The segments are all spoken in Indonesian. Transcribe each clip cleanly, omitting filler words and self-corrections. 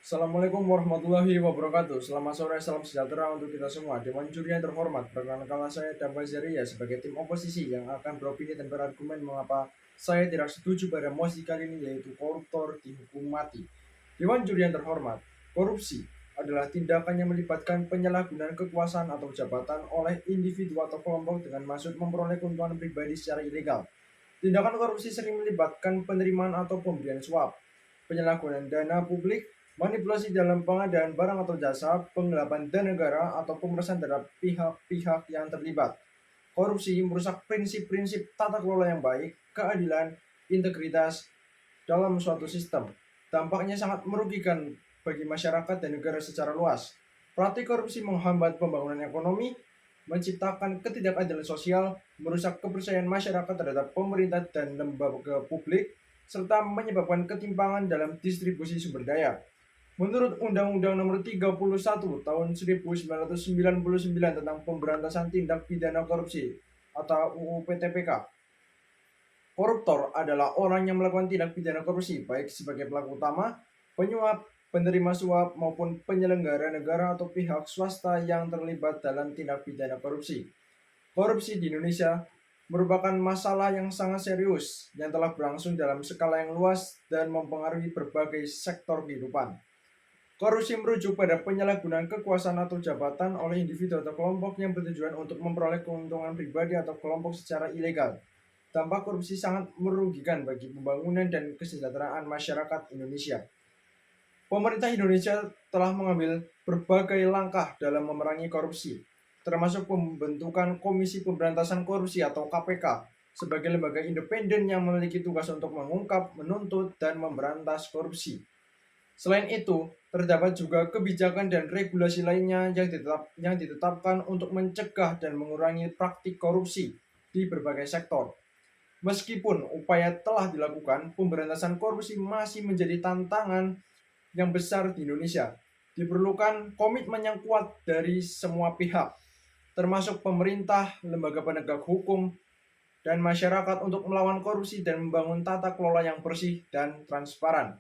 Assalamualaikum warahmatullahi wabarakatuh. Selamat sore, salam sejahtera untuk kita semua. Dewan juri yang terhormat, perkenalkan saya Dava Zaria sebagai tim oposisi yang akan beropini dan berargumen mengapa saya tidak setuju pada mosi kali ini, yaitu koruptor dihukum mati. Dewan juri yang terhormat, korupsi adalah tindakan yang melibatkan penyalahgunaan kekuasaan atau jabatan oleh individu atau kelompok dengan maksud memperoleh keuntungan pribadi secara ilegal. Tindakan korupsi sering melibatkan penerimaan atau pemberian suap, penyalahgunaan dana publik, manipulasi dalam pengadaan barang atau jasa, penggelapan dana negara, atau pemerasan terhadap pihak-pihak yang terlibat. Korupsi merusak prinsip-prinsip tata kelola yang baik, keadilan, integritas dalam suatu sistem. Dampaknya sangat merugikan bagi masyarakat dan negara secara luas. Praktik korupsi menghambat pembangunan ekonomi, menciptakan ketidakadilan sosial, merusak kepercayaan masyarakat terhadap pemerintah dan lembaga publik, serta menyebabkan ketimpangan dalam distribusi sumber daya. Menurut Undang-Undang Nomor 31 Tahun 1999 tentang Pemberantasan Tindak Pidana Korupsi atau UU PTPK, koruptor adalah orang yang melakukan tindak pidana korupsi baik sebagai pelaku utama, penyuap, penerima suap, maupun penyelenggara negara atau pihak swasta yang terlibat dalam tindak pidana korupsi. Korupsi di Indonesia merupakan masalah yang sangat serius yang telah berlangsung dalam skala yang luas dan mempengaruhi berbagai sektor kehidupan. Korupsi merujuk pada penyalahgunaan kekuasaan atau jabatan oleh individu atau kelompok yang bertujuan untuk memperoleh keuntungan pribadi atau kelompok secara ilegal. Dampak korupsi sangat merugikan bagi pembangunan dan kesejahteraan masyarakat Indonesia. Pemerintah Indonesia telah mengambil berbagai langkah dalam memerangi korupsi, termasuk pembentukan Komisi Pemberantasan Korupsi atau KPK sebagai lembaga independen yang memiliki tugas untuk mengungkap, menuntut, dan memberantas korupsi. Selain itu, terdapat juga kebijakan dan regulasi lainnya yang ditetapkan untuk mencegah dan mengurangi praktik korupsi di berbagai sektor. Meskipun upaya telah dilakukan, pemberantasan korupsi masih menjadi tantangan yang besar di Indonesia. Diperlukan komitmen yang kuat dari semua pihak, termasuk pemerintah, lembaga penegak hukum, dan masyarakat untuk melawan korupsi dan membangun tata kelola yang bersih dan transparan.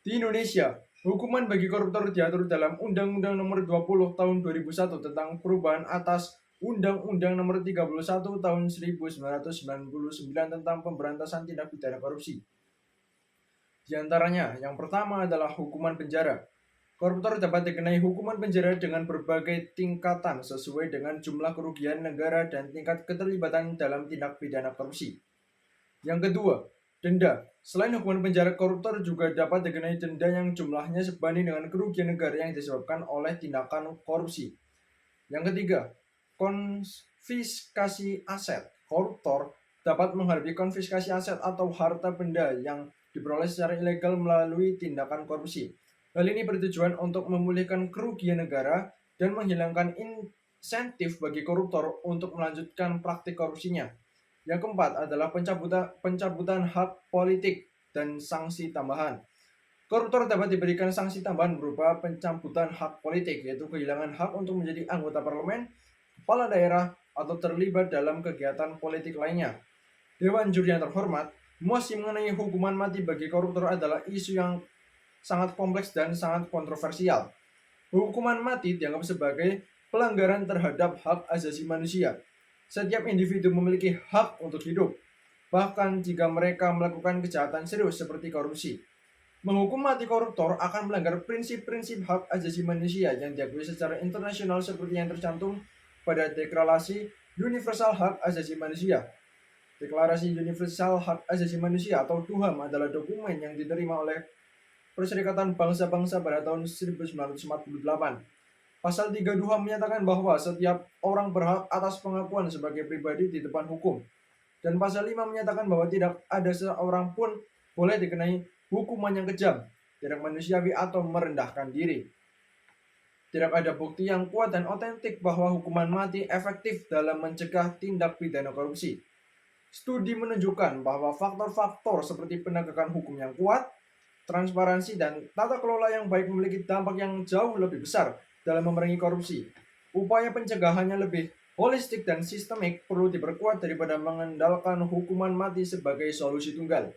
Di Indonesia, hukuman bagi koruptor diatur dalam Undang-Undang Nomor 20 Tahun 2001 tentang perubahan atas Undang-Undang Nomor 31 Tahun 1999 tentang pemberantasan tindak pidana korupsi. Di antaranya, yang pertama adalah hukuman penjara. Koruptor dapat dikenai hukuman penjara dengan berbagai tingkatan sesuai dengan jumlah kerugian negara dan tingkat keterlibatan dalam tindak pidana korupsi. Yang kedua, denda. Selain hukuman penjara, koruptor juga dapat dikenai denda yang jumlahnya sebanding dengan kerugian negara yang disebabkan oleh tindakan korupsi. Yang ketiga, konfiskasi aset. Koruptor dapat menghadapi konfiskasi aset atau harta benda yang diperoleh secara ilegal melalui tindakan korupsi. Hal ini bertujuan untuk memulihkan kerugian negara dan menghilangkan insentif bagi koruptor untuk melanjutkan praktik korupsinya. Yang keempat adalah pencabutan hak politik dan sanksi tambahan. Koruptor dapat diberikan sanksi tambahan berupa pencabutan hak politik, yaitu kehilangan hak untuk menjadi anggota parlemen, kepala daerah, atau terlibat dalam kegiatan politik lainnya. Dewan juri yang terhormat, mosi mengenai hukuman mati bagi koruptor adalah isu yang sangat kompleks dan sangat kontroversial. Hukuman mati dianggap sebagai pelanggaran terhadap hak asasi manusia. Setiap individu memiliki hak untuk hidup, bahkan jika mereka melakukan kejahatan serius seperti korupsi. Menghukum mati koruptor akan melanggar prinsip-prinsip hak asasi manusia yang diakui secara internasional seperti yang tercantum pada Deklarasi Universal Hak Asasi Manusia. Deklarasi Universal Hak Asasi Manusia atau DUHAM adalah dokumen yang diterima oleh Perserikatan Bangsa-Bangsa pada tahun 1948. Pasal 3 DUHAM menyatakan bahwa setiap orang berhak atas pengakuan sebagai pribadi di depan hukum. Dan pasal 5 menyatakan bahwa tidak ada seorang pun boleh dikenai hukuman yang kejam, tidak manusiawi atau merendahkan diri. Tidak ada bukti yang kuat dan otentik bahwa hukuman mati efektif dalam mencegah tindak pidana korupsi. Studi menunjukkan bahwa faktor-faktor seperti penegakan hukum yang kuat, transparansi, dan tata kelola yang baik memiliki dampak yang jauh lebih besar dalam memerangi korupsi. Upaya pencegahannya lebih holistik dan sistemik perlu diperkuat daripada mengandalkan hukuman mati sebagai solusi tunggal.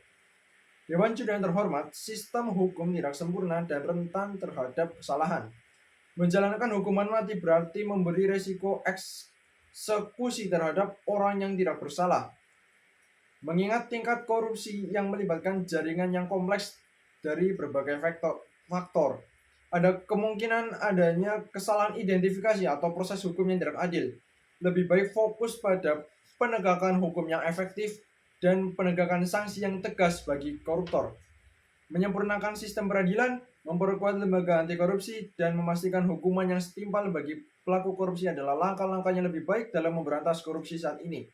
Dewan Juri yang terhormat, sistem hukum tidak sempurna dan rentan terhadap kesalahan. Menjalankan hukuman mati berarti memberi resiko eksekusi terhadap orang yang tidak bersalah. Mengingat tingkat korupsi yang melibatkan jaringan yang kompleks dari berbagai faktor, ada kemungkinan adanya kesalahan identifikasi atau proses hukum yang tidak adil. Lebih baik fokus pada penegakan hukum yang efektif dan penegakan sanksi yang tegas bagi koruptor. Menyempurnakan sistem peradilan, memperkuat lembaga anti korupsi, dan memastikan hukuman yang setimpal bagi pelaku korupsi adalah langkah-langkah yang lebih baik dalam memberantas korupsi saat ini.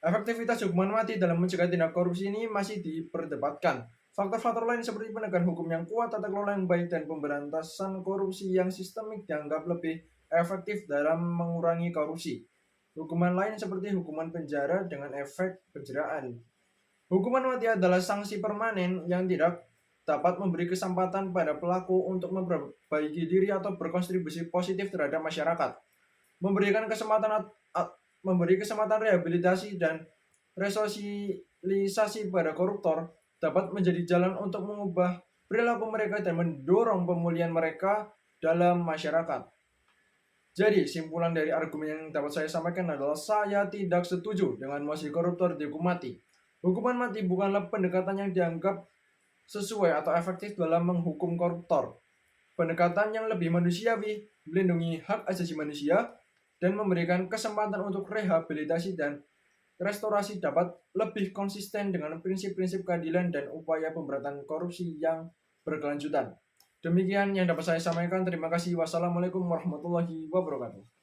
Efektivitas hukuman mati dalam mencegah tindak korupsi ini masih diperdebatkan. Faktor-faktor lain seperti penegakan hukum yang kuat, tata kelola yang baik, dan pemberantasan korupsi yang sistemik dianggap lebih efektif dalam mengurangi korupsi. Hukuman lain seperti hukuman penjara dengan efek penjeraan. Hukuman mati adalah sanksi permanen yang tidak dapat memberi kesempatan pada pelaku untuk memperbaiki diri atau berkontribusi positif terhadap masyarakat. Memberikan kesempatan memberi kesempatan rehabilitasi dan resosialisasi pada koruptor dapat menjadi jalan untuk mengubah perilaku mereka dan mendorong pemulihan mereka dalam masyarakat. Jadi, simpulan dari argumen yang dapat saya sampaikan adalah saya tidak setuju dengan mosi koruptor dihukum mati. Hukuman mati bukanlah pendekatan yang dianggap sesuai atau efektif dalam menghukum koruptor. Pendekatan yang lebih manusiawi, melindungi hak asasi manusia, dan memberikan kesempatan untuk rehabilitasi dan restorasi dapat lebih konsisten dengan prinsip-prinsip keadilan dan upaya pemberantasan korupsi yang berkelanjutan. Demikian yang dapat saya sampaikan. Terima kasih. Wassalamualaikum warahmatullahi wabarakatuh.